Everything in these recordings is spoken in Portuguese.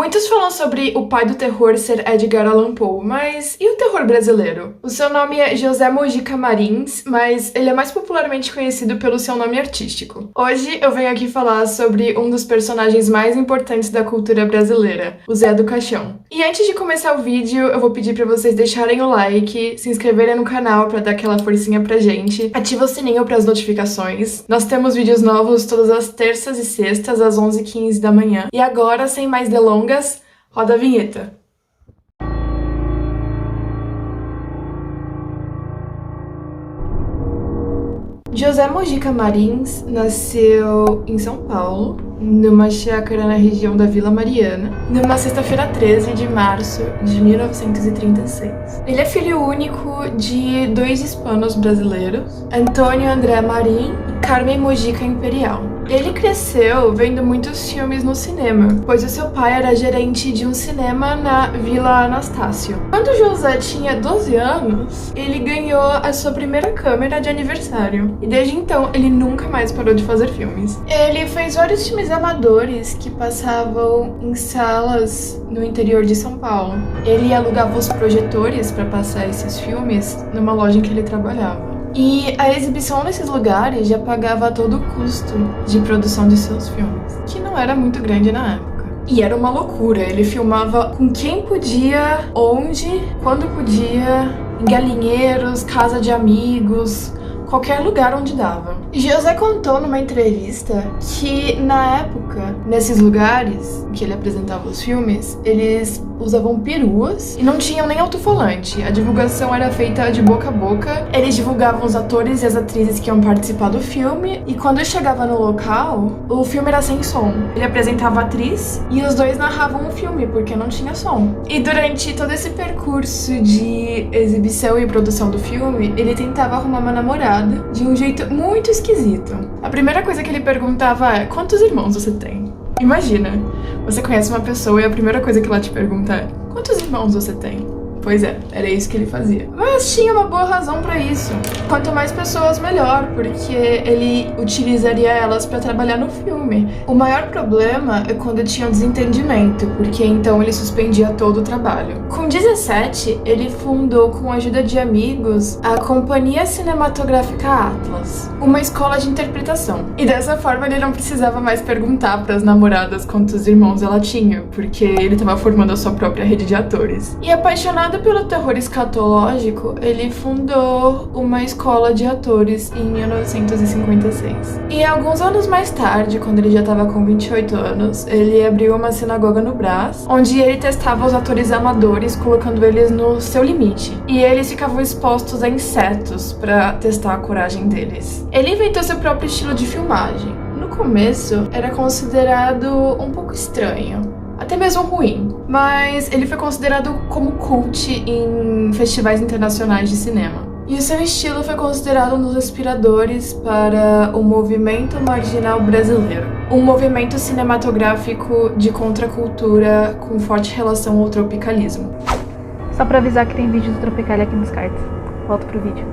Muitos falam sobre o pai do terror ser Edgar Allan Poe, mas e o terror brasileiro? O seu nome é José Mojica Marins, mas ele é mais popularmente conhecido pelo seu nome artístico. Hoje eu venho aqui falar sobre um dos personagens mais importantes da cultura brasileira, o Zé do Caixão. E antes de começar o vídeo, eu vou pedir pra vocês deixarem o like, se inscreverem no canal pra dar aquela forcinha pra gente, ativa o sininho para as notificações. Nós temos vídeos novos todas as terças e sextas, às 11h15 da manhã. E agora, sem mais delongas, roda a vinheta. José Mojica Marins nasceu em São Paulo, numa chácara na região da Vila Mariana, numa sexta-feira 13 de março de 1936. Ele é filho único de dois hispanos brasileiros, Antônio André Marim e Carmen Mojica Imperial. Ele cresceu vendo muitos filmes no cinema, pois o seu pai era gerente de um cinema na Vila Anastácio. Quando José tinha 12 anos, ele ganhou a sua primeira câmera de aniversário, e desde então ele nunca mais parou de fazer filmes. Ele fez vários filmes amadores que passavam em salas no interior de São Paulo. Ele alugava os projetores para passar esses filmes numa loja em que ele trabalhava. E a exibição nesses lugares já pagava todo o custo de produção de seus filmes, que não era muito grande na época. E era uma loucura, ele filmava com quem podia, onde, quando podia, em galinheiros, casa de amigos, qualquer lugar onde dava. José contou numa entrevista que, na época, nesses lugares em que ele apresentava os filmes, eles usavam peruas e não tinham nem alto-falante. A divulgação era feita de boca a boca. Eles divulgavam os atores e as atrizes que iam participar do filme, e quando chegava no local, o filme era sem som. Ele apresentava a atriz e os dois narravam o filme, porque não tinha som. E durante todo esse percurso de exibição e produção do filme, ele tentava arrumar uma namorada de um jeito muito esquisito. A primeira coisa que ele perguntava é: quantos irmãos você tem? Imagina, você conhece uma pessoa e a primeira coisa que ela te pergunta é: quantos irmãos você tem? Pois é, era isso que ele fazia. Mas tinha uma boa razão pra isso. Quanto mais pessoas, melhor, porque ele utilizaria elas pra trabalhar no filme. O maior problema é quando tinha um desentendimento, porque então ele suspendia todo o trabalho. Com 17, ele fundou, com a ajuda de amigos, a Companhia Cinematográfica Atlas, uma escola de interpretação. E dessa forma ele não precisava mais perguntar pras namoradas quantos irmãos ela tinha, porque ele estava formando a sua própria rede de atores. E apaixonado pelo terror escatológico, ele fundou uma escola de atores em 1956. E alguns anos mais tarde, quando ele já estava com 28 anos, ele abriu uma sinagoga no Brás, onde ele testava os atores amadores, colocando eles no seu limite. E eles ficavam expostos a insetos para testar a coragem deles. Ele inventou seu próprio estilo de filmagem. No começo, era considerado um pouco estranho, até mesmo ruim, mas ele foi considerado como cult em festivais internacionais de cinema. E o seu estilo foi considerado um dos inspiradores para o movimento marginal brasileiro, um movimento cinematográfico de contracultura com forte relação ao tropicalismo. Só pra avisar que tem vídeo do Tropicalia aqui nos cards. Volto pro vídeo.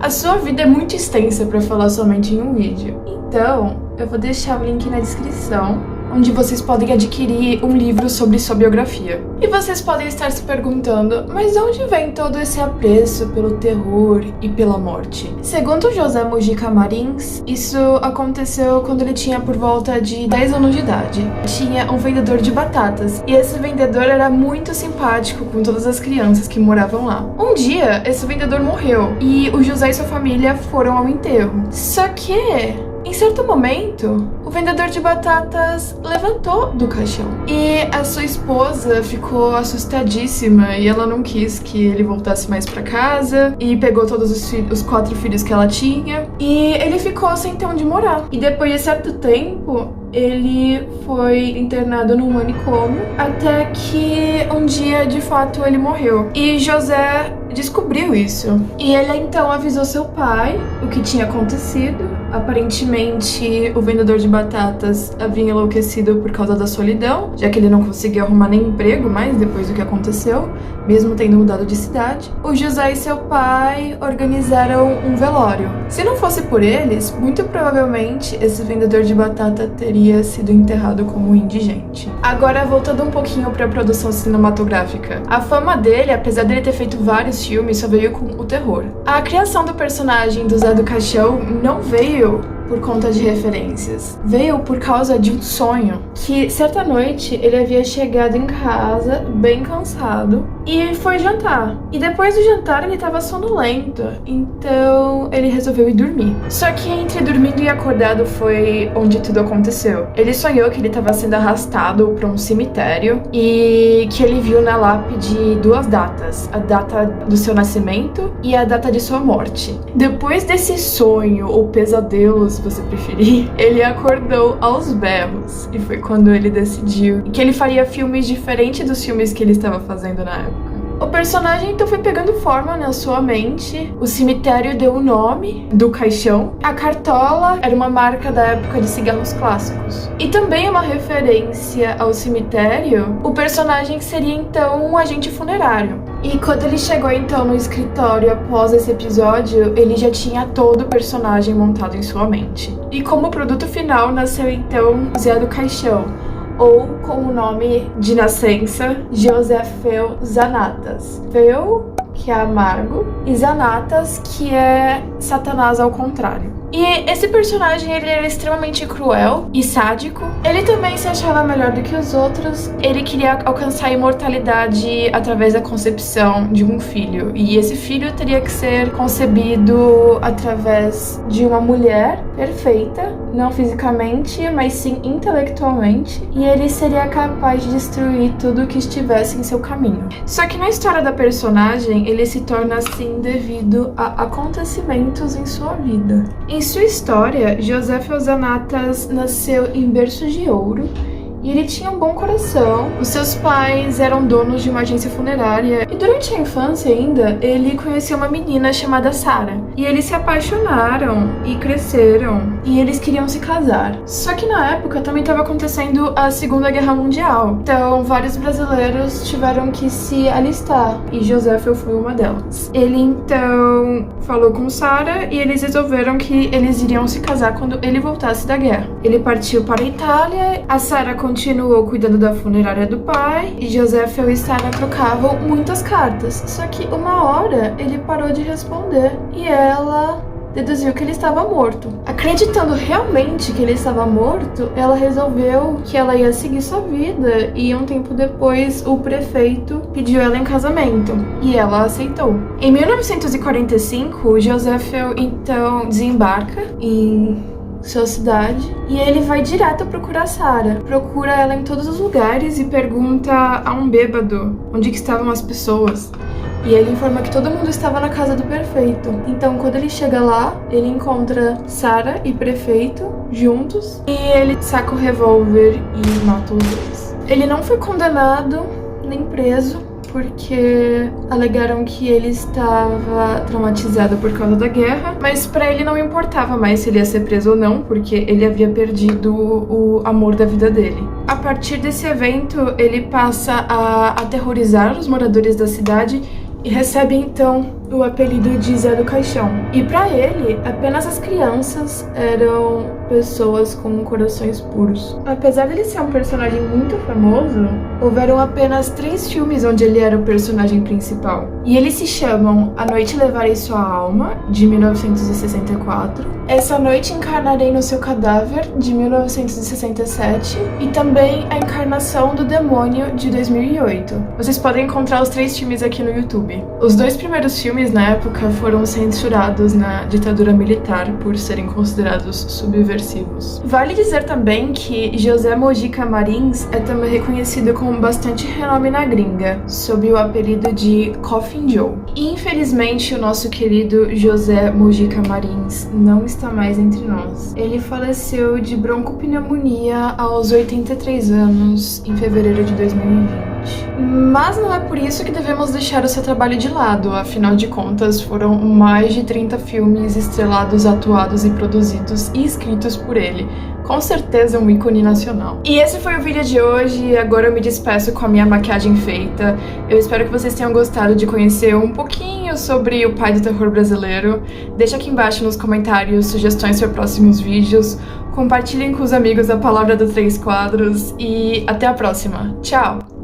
A sua vida é muito extensa para falar somente em um vídeo, então eu vou deixar o link na descrição, onde vocês podem adquirir um livro sobre sua biografia. E vocês podem estar se perguntando, mas de onde vem todo esse apreço pelo terror e pela morte? Segundo José Mojica Marins, isso aconteceu quando ele tinha por volta de 10 anos de idade. Tinha um vendedor de batatas, e esse vendedor era muito simpático com todas as crianças que moravam lá. Um dia, esse vendedor morreu, e o José e sua família foram ao enterro. Só que, em certo momento, o vendedor de batatas levantou do caixão e a sua esposa ficou assustadíssima e ela não quis que ele voltasse mais pra casa e pegou todos os 4 filhos que ela tinha e ele ficou sem ter onde morar. E depois de certo tempo, ele foi internado num manicômio até que um dia, de fato, ele morreu. E José descobriu isso. E ele então avisou seu pai o que tinha acontecido. Aparentemente, o vendedor de batatas havia enlouquecido por causa da solidão, já que ele não conseguia arrumar nem emprego mais depois do que aconteceu, mesmo tendo mudado de cidade. O José e seu pai organizaram um velório. Se não fosse por eles, muito provavelmente esse vendedor de batata teria sido enterrado como um indigente. Agora, voltando um pouquinho para a produção cinematográfica. A fama dele, apesar dele ter feito vários filmes, só veio com o terror. A criação do personagem do Zé do Caixão não veio por conta de referências. Veio por causa de um sonho que, certa noite, ele havia chegado em casa bem cansado e foi jantar. E depois do jantar ele estava sonolento, então ele resolveu ir dormir. Só que entre dormindo e acordado foi onde tudo aconteceu. Ele sonhou que ele estava sendo arrastado para um cemitério e que ele viu na lápide duas datas, a data do seu nascimento e a data de sua morte. Depois desse sonho ou pesadelo, se você preferir, ele acordou aos berros e foi quando ele decidiu que ele faria filmes diferentes dos filmes que ele estava fazendo na época. O personagem então foi pegando forma na sua mente, o cemitério deu o nome do caixão, a cartola era uma marca da época de cigarros clássicos. E também uma referência ao cemitério, o personagem seria então um agente funerário. E quando ele chegou então no escritório após esse episódio, ele já tinha todo o personagem montado em sua mente. E como produto final nasceu então Zé do Caixão, ou com o nome de nascença, José Feu Zanatas. Feu, que é amargo, e Zanatas, que é Satanás ao contrário. E esse personagem, ele era extremamente cruel e sádico. Ele também se achava melhor do que os outros. Ele queria alcançar a imortalidade através da concepção de um filho. E esse filho teria que ser concebido através de uma mulher perfeita, não fisicamente, mas sim intelectualmente. E ele seria capaz de destruir tudo que estivesse em seu caminho. Só que na história da personagem, ele se torna assim devido a acontecimentos em sua vida. Em sua história, José Feu Zanatas nasceu em berço de ouro e ele tinha um bom coração. Os seus pais eram donos de uma agência funerária e durante a infância ainda, ele conheceu uma menina chamada Sara. E eles se apaixonaram e cresceram e eles queriam se casar. Só que na época também estava acontecendo a Segunda Guerra Mundial. Então vários brasileiros tiveram que se alistar e José Feu foi uma delas. Ele então falou com Sara e eles resolveram que eles iriam se casar quando ele voltasse da guerra. Ele partiu para a Itália, a Sara continuou cuidando da funerária do pai e José Feu e Sara trocavam muitas cartas. Só que uma hora ele parou de responder e ela deduziu que ele estava morto. Acreditando realmente que ele estava morto, ela resolveu que ela ia seguir sua vida e um tempo depois o prefeito pediu ela em casamento e ela aceitou. Em 1945, José Feu então desembarca em sua cidade e ele vai direto procurar Sara. Procura ela em todos os lugares e pergunta a um bêbado onde que estavam as pessoas. E ele informa que todo mundo estava na casa do prefeito. Então, quando ele chega lá, ele encontra Sara e prefeito juntos e ele saca o revólver e mata os dois. Ele não foi condenado nem preso, porque alegaram que ele estava traumatizado por causa da guerra, mas pra ele não importava mais se ele ia ser preso ou não, porque ele havia perdido o amor da vida dele. A partir desse evento, ele passa a aterrorizar os moradores da cidade e recebe então o apelido de Zé do Caixão. E pra ele, apenas as crianças eram pessoas com corações puros. Apesar dele ser um personagem muito famoso, houveram apenas 3 filmes onde ele era o personagem principal. E eles se chamam A Noite Levarei Sua Alma, de 1964, Essa Noite Encarnarei no Seu Cadáver, de 1967, e também A Encarnação do Demônio, de 2008. Vocês podem encontrar os 3 filmes aqui no YouTube. Os 2 primeiros filmes na época foram censurados na ditadura militar por serem considerados subversivos. Vale dizer também que José Mojica Marins é também reconhecido com bastante renome na gringa, sob o apelido de Coffin Joe. E infelizmente o nosso querido José Mojica Marins não está mais entre nós. Ele faleceu de broncopneumonia aos 83 anos em fevereiro de 2020. Mas não é por isso que devemos deixar o seu trabalho de lado, afinal de contas foram mais de 30 filmes estrelados, atuados e produzidos e escritos por ele. Com certeza um ícone nacional. E esse foi o vídeo de hoje, agora eu me despeço com a minha maquiagem feita. Eu espero que vocês tenham gostado de conhecer um pouquinho sobre o pai do terror brasileiro. Deixa aqui embaixo nos comentários sugestões para próximos vídeos. Compartilhem com os amigos a palavra dos 3 quadros e até a próxima. Tchau!